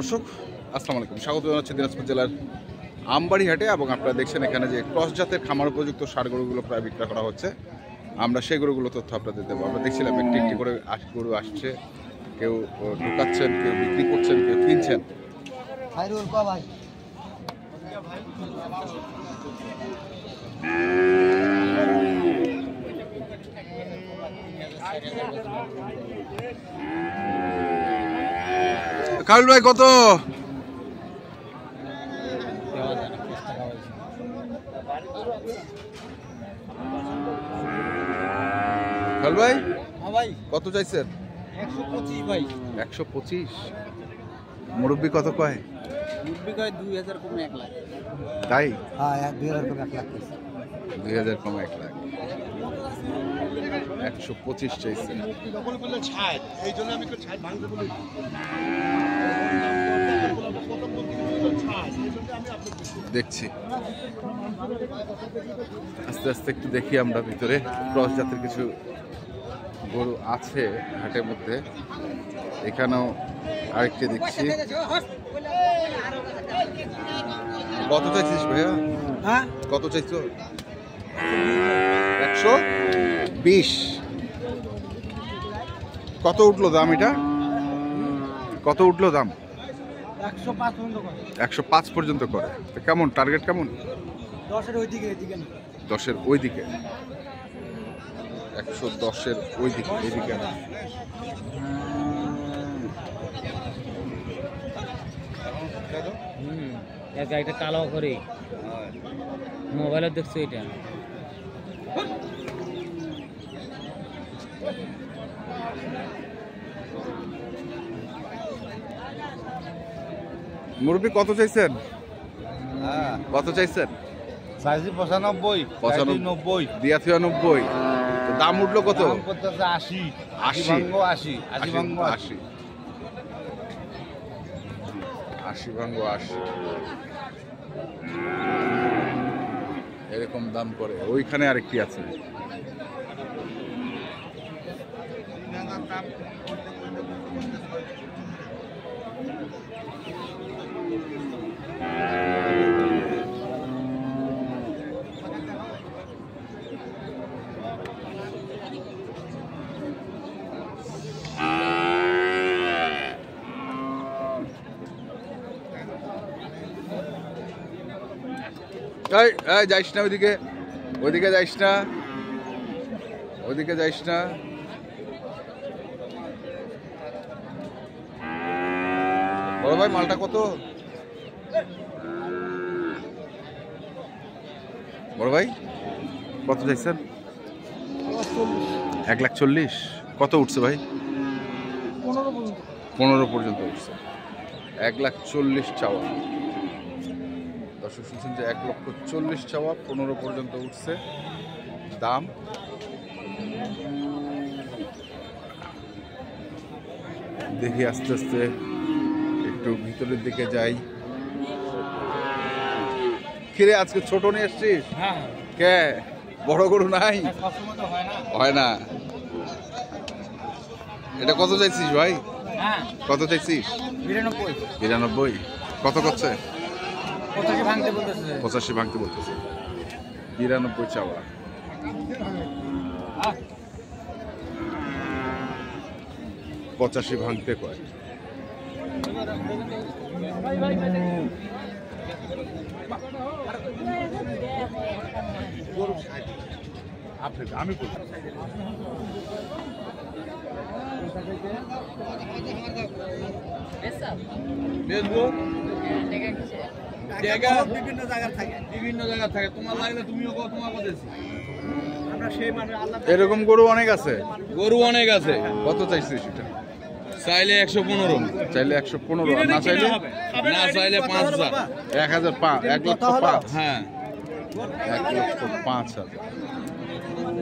দর্শক আসসালামু আলাইকুম, স্বাগত জানাচ্ছি দিনাজপুর জেলার আমবাড়ি হাটে। এবং আপনারা দেখছেন এখানে যে ক্রস জাতের খামার উপযুক্ত ষাঁড় গরুগুলো প্রায় বিক্রয় করা হচ্ছে। আমরা সেই গরুগুলো তথ্য আপনাদের দেবো। আমরা দেখছিলাম একটি একটি করে গরু আসছে, কেউ ঢুকাচ্ছেন, কেউ বিক্রি করছেন, কেউ কিনছেন। কাবিল ভাই কত? কাবিল ভাই কত চাইছেন? 125 ভাই। 125। মুরব্বি কত কয়? মুরব্বি কয় 2000 কমে 1 লাখ। তাই? হ্যাঁ 2000 কমে 1 লাখ। 2000 কমে 1 লাখ। 125 চাইছেন। দেখছি আস্তে আস্তে একটু দেখি আমরা ভিতরে। ক্রস জাতের কিছু গরু আছে হাটের মধ্যে। এখানেও আরেকটি দেখছি। কত চাইছিস ভাইয়া? হ্যাঁ কত চাইছো? 120। কত উঠলো দাম? এটা কত উঠলো দাম? 105 পর্যন্ত করে। 105 পর্যন্ত করে। তো কেমন টার্গেট? কেমন? 10 এর ওইদিকে এদিকে না। 10 এর ওইদিকে। 110 এর ওইদিকে এদিকে না। একটা কালো করে মোবাইলে দেখছো এটা। মুরব্বি কত চাইছেন? কত চাইছেন? চাইছি 95, 90 দিয়া 90। তো দাম উঠলো কত? দাম করতেছে 80, 80 ভাঙ্গ 80, 80 ভাঙ্গ 80। 80 ভাঙ্গ 80 এরকম দাম করে। ওইখানে আরেকটি আছে। এই যাইস না ওইদিকে, ওইদিকে যাইস না, ওইদিকে যাইস না। বড় ভাই মালটা কত? বড় ভাই কত চাইছেন? 1,40,000। কত উঠছে ভাই? 15 পর্যন্ত উঠছে। 1,40,000 চাওয়া। দর্শক শুনছেন যে 1,40,000 চাওয়া, 15 পর্যন্ত উঠছে দাম। দেখি আস্তে আস্তে একটু ভিতরের দিকে যাই। কিরে আজকে ছোট নিয়ে এসছিস? হ্যাঁ কে বড় গরু নাই? সবসময় তো হয় না। হয় না। এটা কত চাইছিস ভাই? হ্যাঁ কত চাইছিস? 92। 92। কত করছে? 85 ভাঙতে বলতেছে। 85 ভাঙতে বলতেছে। 92 চাওয়া। হ্যাঁ 85 ভাঙতে কয়। আমি বিভিন্ন জায়গা থাকে। তোমার লাগলে তুমিও তোমার বলতেছি। আমরা সেই মানে আল্লাহ এরকম গরু অনেক আছে। গরু অনেক আছে। কত চাইছিস এটা? চাইলে 115, চাইলে 115, আর না চাইলে? না চাইলে 5000। 1,005, 1,05,000। হ্যাঁ 1,05,000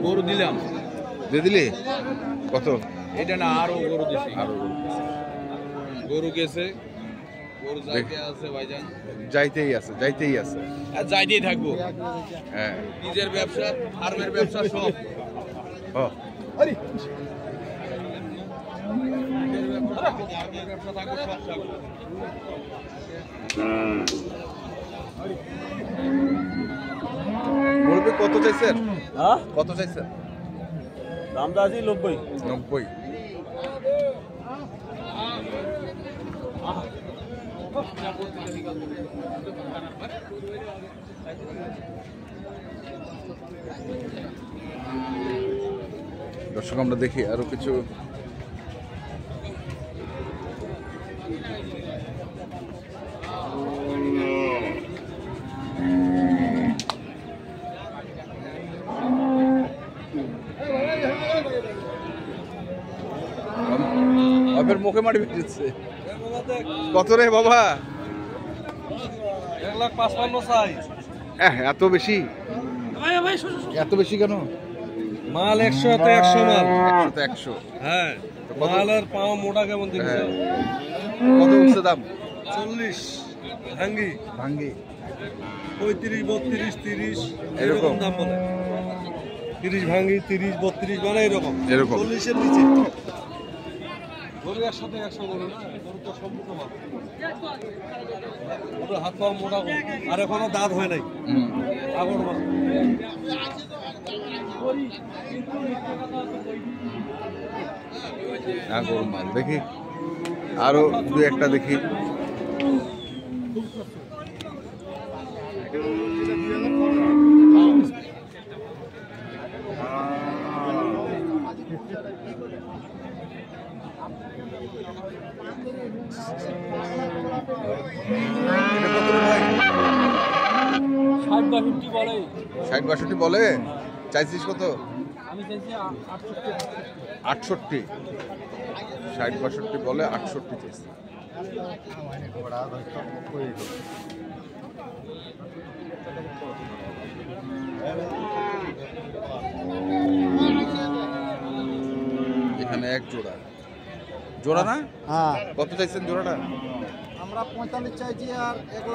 গরু দিলাম। দিয়ে দিলি? কত? এটা না আরো গরু দিছি। আরো গরু গেছে, গরু যাইতে আছে ভাইজান। যাইতেই আছে, যাইতেই আছে। আর যাইতেই থাকবো। হ্যাঁ নিজের ব্যবসা, ফার্মের ব্যবসা সব। ও ব্যবসা থাকবে সব থাকবে। মুরব্বী কত চাইছেন? হ্যাঁ কত চাইছেন? দামটা আছে 90। 90। দর্শক আমরা দেখি আরো কিছু বাপের মুখে মাটি বেরিয়েছে। কত রে বাবা? 1,55,000 চাই। এত বেশি? এত বেশি কেন? মাল 100 তে 100 মাল। 100 তে 100। হ্যাঁ মালের পাও মোটা কেমন দেখছো? কত উঠছে দাম? 40 ভাঙ্গি ভাঙ্গি 35 32 30 এরকম এরকম দাম বলে। 30 ভাঙ্গি 30 32 মানে এরকম। 40 এর নিচে। গরু একসাথে 100 গরু না, গরু তো সম্পূর্ণ মাল। গরু হাত পা মোটা গরু। আর এখনো দাঁত হয় নাই। আগর মাল। আগর মাল দেখি আরো দুই একটা দেখি। এটা কত রে ভাই? 60-62 বলে। 60-62 বলে? চাইছিস কত? আমি চাইছি 68। 60-62 বলে, 68 চাইছি। এখানে এক জোড়া। জোড়া না? হ্যাঁ কত চাইছেন জোড়াটা? আমরা 45 চাইছি আর 1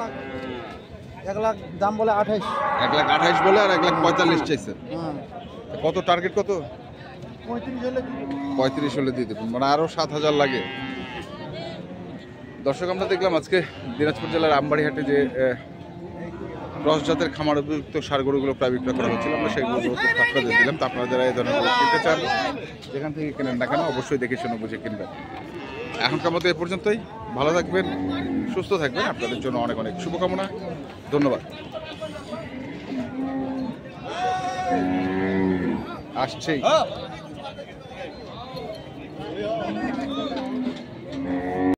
লাখ দাম বলে 28। 1,28,000 বলে আর 1,45,000 চাইছেন। হ্যাঁ কত টার্গেট কত? 35 হলে 35 হলে দিয়ে দেবেন, মানে আরো 7,000 লাগে। দর্শক আমরা দেখলাম আজকে দিনাজপুর জেলার আমবাড়িহাটে যে ক্রস জাতের খামার উপযুক্ত ষাঁড় গরুগুলো প্রায় বিক্রয় করা হচ্ছিল, আমরা সেইগুলো আপনাদের দিলাম। তো আপনারা যারা এই ধরনের গরু কিনতে চান, যেখান থেকে কেনেন না কেন অবশ্যই দেখে শুনে বুঝে কিনবেন। এখনকার মতো এ পর্যন্তই। ভালো থাকবেন, সুস্থ থাকবেন, আপনাদের জন্য অনেক অনেক শুভকামনা। ধন্যবাদ। আসছেই।